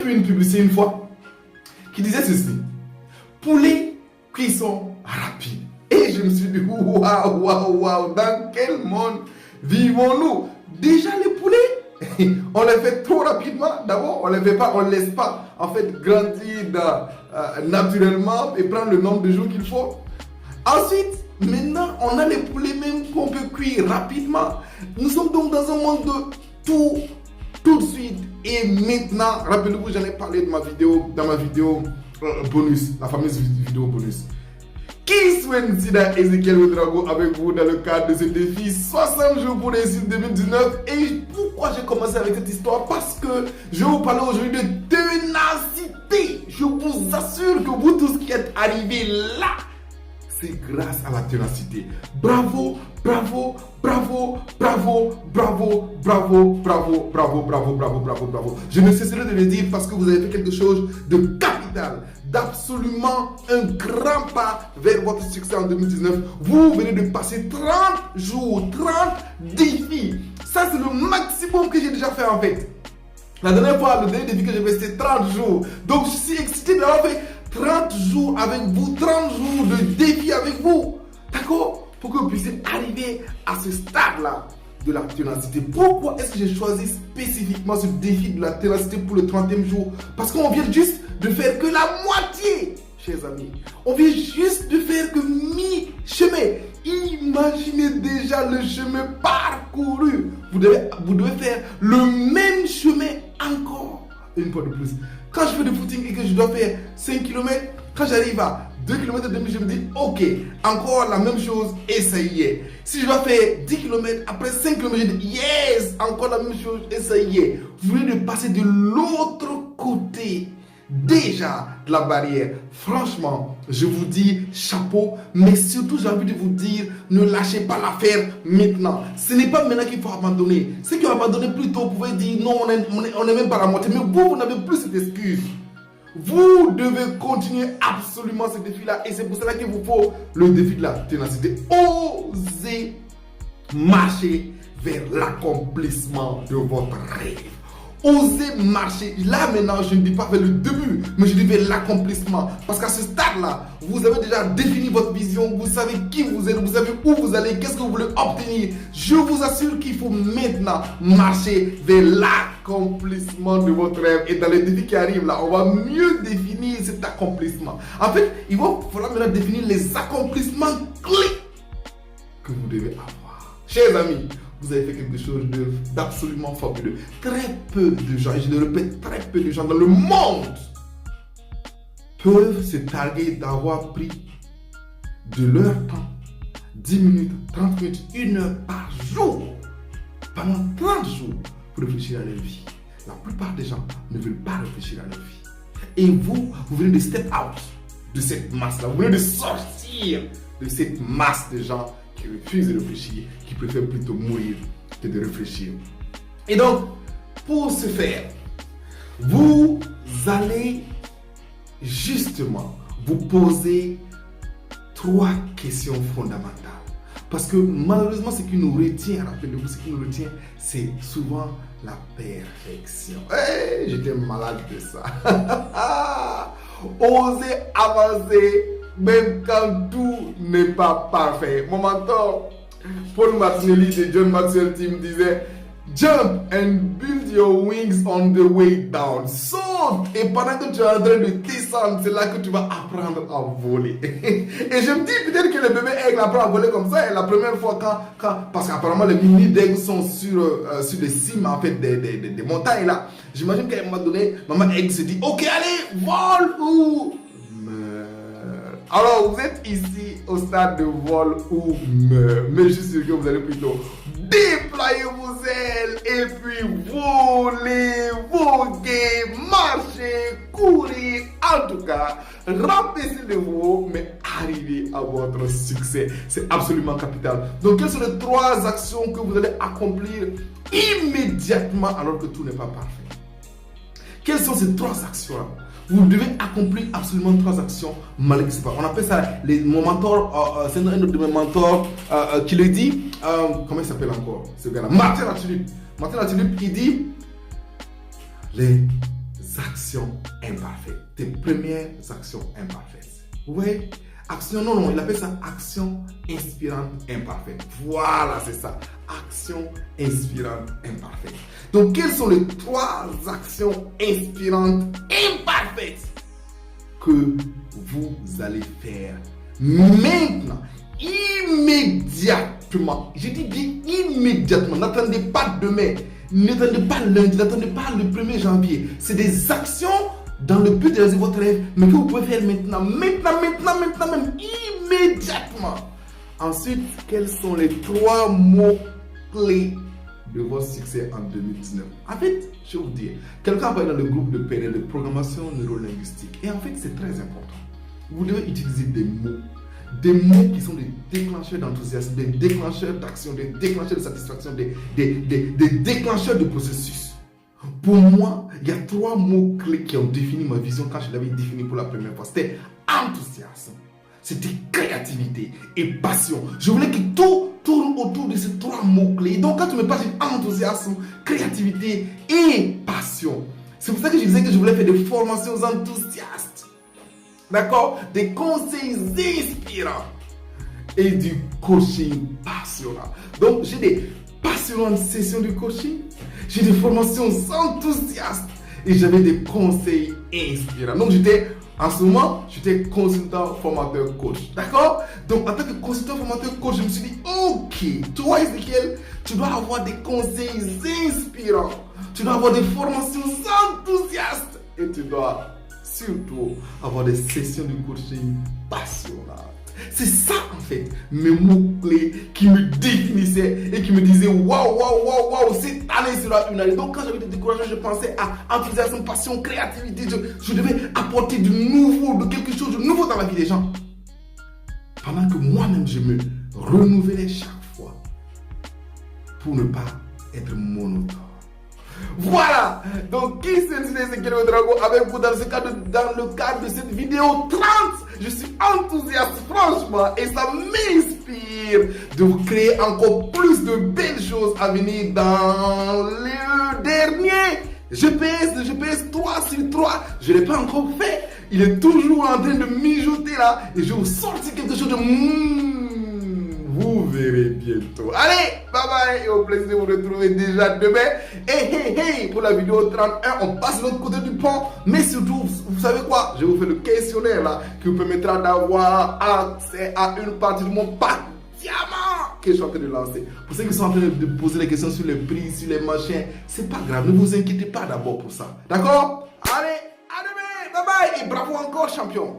vu une publicité une fois qui disait ceci: poulet cuisson rapide. Et je me suis dit, waouh, dans quel monde vivons-nous? Déjà les poulets, on les fait trop rapidement. D'abord, on les fait pas, on ne laisse pas en fait grandir naturellement et prendre le nombre de jours qu'il faut. Ensuite, maintenant, on a les poulets même qu'on peut cuire rapidement. Nous sommes donc dans un monde de tout de suite et maintenant. Rappelez-vous, j'en ai parlé dans ma vidéo bonus, la fameuse vidéo bonus. Qui souhaite Sida Ezekiel Ouedraogo avec vous dans le cadre de ce défi 60 jours pour réussir 2019. Et pourquoi j'ai commencé avec cette histoire? Parce que je vais vous parler aujourd'hui de ténacité. Je vous assure que vous tous qui êtes arrivés là, c'est grâce à la ténacité. Bravo, bravo, bravo, bravo, bravo, bravo, bravo, bravo, bravo, bravo, bravo, bravo. Je ne cesserai de le dire parce que vous avez fait quelque chose de capital, d'absolument un grand pas vers votre succès en 2019. Vous venez de passer 30 jours, 30 défis. Ça, c'est le maximum que j'ai déjà fait en fait. La dernière fois, le dernier défi que j'ai fait, c'était 30 jours. Donc, je suis excité d'avoir fait 30 jours avec vous, 30 jours de défi avec vous. D'accord? Pour que vous puissiez arriver à ce stade-là de la ténacité. Pourquoi est-ce que j'ai choisi spécifiquement ce défi de la ténacité pour le 30e jour? Parce qu'on vient juste de faire que la moitié, chers amis. On vient juste de faire que mi-chemin. Imaginez déjà le chemin parcouru. Vous devez faire le même chemin encore une fois de plus. Quand je fais du footing et que je dois faire 5 km, quand j'arrive à 2 km et demi, je me dis ok, encore la même chose et ça y est. Si je dois faire 10 km, après 5 km, je dis yes, encore la même chose et ça y est. Vous venez de passer de l'autre côté déjà de la barrière. Franchement, je vous dis chapeau, mais surtout j'ai envie de vous dire, ne lâchez pas l'affaire maintenant. Ce n'est pas maintenant qu'il faut abandonner. Ceux qui ont abandonné plus tôt pouvaient dire non, on n'est même pas à la moitié, mais vous n'avez plus cette excuse. Vous devez continuer absolument ce défi-là et c'est pour cela qu'il vous faut le défi de la ténacité. Osez marcher vers l'accomplissement de votre rêve. Osez marcher. Là maintenant, je ne dis pas vers le début, mais je dis vers l'accomplissement. Parce qu'à ce stade-là, vous avez déjà défini votre vision, vous savez qui vous êtes, vous savez où vous allez, qu'est-ce que vous voulez obtenir. Je vous assure qu'il faut maintenant marcher vers l'accomplissement de votre rêve. Et dans les défis qui arrivent là, on va mieux définir cet accomplissement. En fait, il va falloir maintenant définir les accomplissements clés que vous devez avoir. Chers amis, vous avez fait quelque chose d'absolument fabuleux. Très peu de gens, et je le répète, très peu de gens dans le monde peuvent se targuer d'avoir pris de leur temps, 10 minutes, 30 minutes, 1 heure par jour, pendant 30 jours, pour réfléchir à leur vie. La plupart des gens ne veulent pas réfléchir à leur vie. Et vous venez de step out de cette masse-là, vous venez de sortir de cette masse de gens qui refusent de réfléchir, qui préfèrent plutôt mourir que de réfléchir. Et donc, pour ce faire, vous allez justement vous poser 3 questions fondamentales. Parce que malheureusement, ce qui nous retient, rappelez-vous, ce qui nous retient, c'est souvent la perfection. Hey, j'étais malade de ça. Osez avancer même quand tout n'est pas parfait. Mon mentor, Paul Martinelli de John Maxwell Team disait: jump and build your wings on the way down. Saute, et pendant que tu es en train de descendre, c'est là que tu vas apprendre à voler. Et je me dis peut-être que le bébé aigle apprend à voler comme ça. Et la première fois parce qu'apparemment les mini d'aigles sont sur les cimes en fait des montagnes là. J'imagine qu'à un moment donné, maman aigle se dit: ok, allez, vole ou meurt. Alors vous êtes ici au stade de vol ou meurt. Mais je suis sûr que vous allez plutôt déployer vos ailes et puis voler, voguer, marcher, courir. En tout cas, remplissez de vous, mais arrivez à votre succès. C'est absolument capital. Donc, quelles sont les 3 actions que vous allez accomplir immédiatement alors que tout n'est pas parfait? Quelles sont ces 3 actions-là? Vous devez accomplir absolument 3 actions malgré que ce pas. On appelle ça, mon mentor, c'est un de mes mentors qui le dit, comment il s'appelle encore ce gars-là? Martin Latulippe. Martin Latulippe, il dit: les actions imparfaites. Tes premières actions imparfaites. Vous voyez? Action, non, il appelle ça action inspirante imparfaite. Voilà, c'est ça. Action inspirante imparfaite. Donc, quelles sont les 3 actions inspirantes imparfaites que vous allez faire maintenant, immédiatement? Je dis bien immédiatement. N'attendez pas demain, n'attendez pas lundi, n'attendez pas le 1er janvier. C'est des actions dans le but de réaliser votre rêve, mais que vous pouvez faire maintenant, même immédiatement. Ensuite, quels sont les 3 mots clés de votre succès en 2019? En fait, je vais vous dire, quelqu'un a parlé dans le groupe de PNL, de programmation neurolinguistique, et en fait, c'est très important. Vous devez utiliser des mots qui sont des déclencheurs d'enthousiasme, des déclencheurs d'action, des déclencheurs de satisfaction, des déclencheurs de processus. Pour moi, il y a 3 mots clés qui ont défini ma vision quand je l'avais définie pour la première fois. C'était enthousiasme, c'était créativité et passion. Je voulais que tout tourne autour de ces 3 mots clés. Donc, quand tu me parles d'enthousiasme, créativité et passion, c'est pour ça que je disais que je voulais faire des formations enthousiastes. D'accord? Des conseils inspirants et du coaching passionnant. Donc, j'ai des passionnantes sessions de coaching, j'ai des formations enthousiastes et j'avais des conseils inspirants. Donc, en ce moment, j'étais consultant, formateur, coach. D'accord? Donc, en tant que consultant, formateur, coach, je me suis dit, ok, toi, Ezekiel, tu dois avoir des conseils inspirants, tu dois avoir des formations enthousiastes et tu dois surtout avoir des sessions de coaching passionnantes. C'est ça en fait, mes mots-clés qui me définissaient et qui me disaient waouh, cette année sera une année. Donc quand j'avais des découragements, je pensais à enthousiasme, passion, créativité. Je devais apporter du nouveau, de quelque chose de nouveau dans la vie des gens. Pendant que moi-même, je me renouvelais chaque fois pour ne pas être monotone. Voilà, donc qui c'est Ezekiel Ouedraogo avec vous dans le cadre de cette vidéo 30. Je suis enthousiaste franchement et ça m'inspire de vous créer encore plus de belles choses à venir dans le dernier GPS 3 sur 3. Je ne l'ai pas encore fait, il est toujours en train de mijoter là et je vais vous sortir quelque chose de vous verrez bientôt. Allez, bye bye et au plaisir de vous retrouver déjà demain. Et pour la vidéo 31, on passe de l'autre côté du pont. Mais surtout, vous savez quoi? Je vais vous faire le questionnaire là qui vous permettra d'avoir accès à une partie de mon pack diamant que je suis en train de lancer. Pour ceux qui sont en train de poser des questions sur les prix, sur les machins, c'est pas grave, ne vous inquiétez pas d'abord pour ça. D'accord? Allez, à demain, bye bye et bravo encore champion.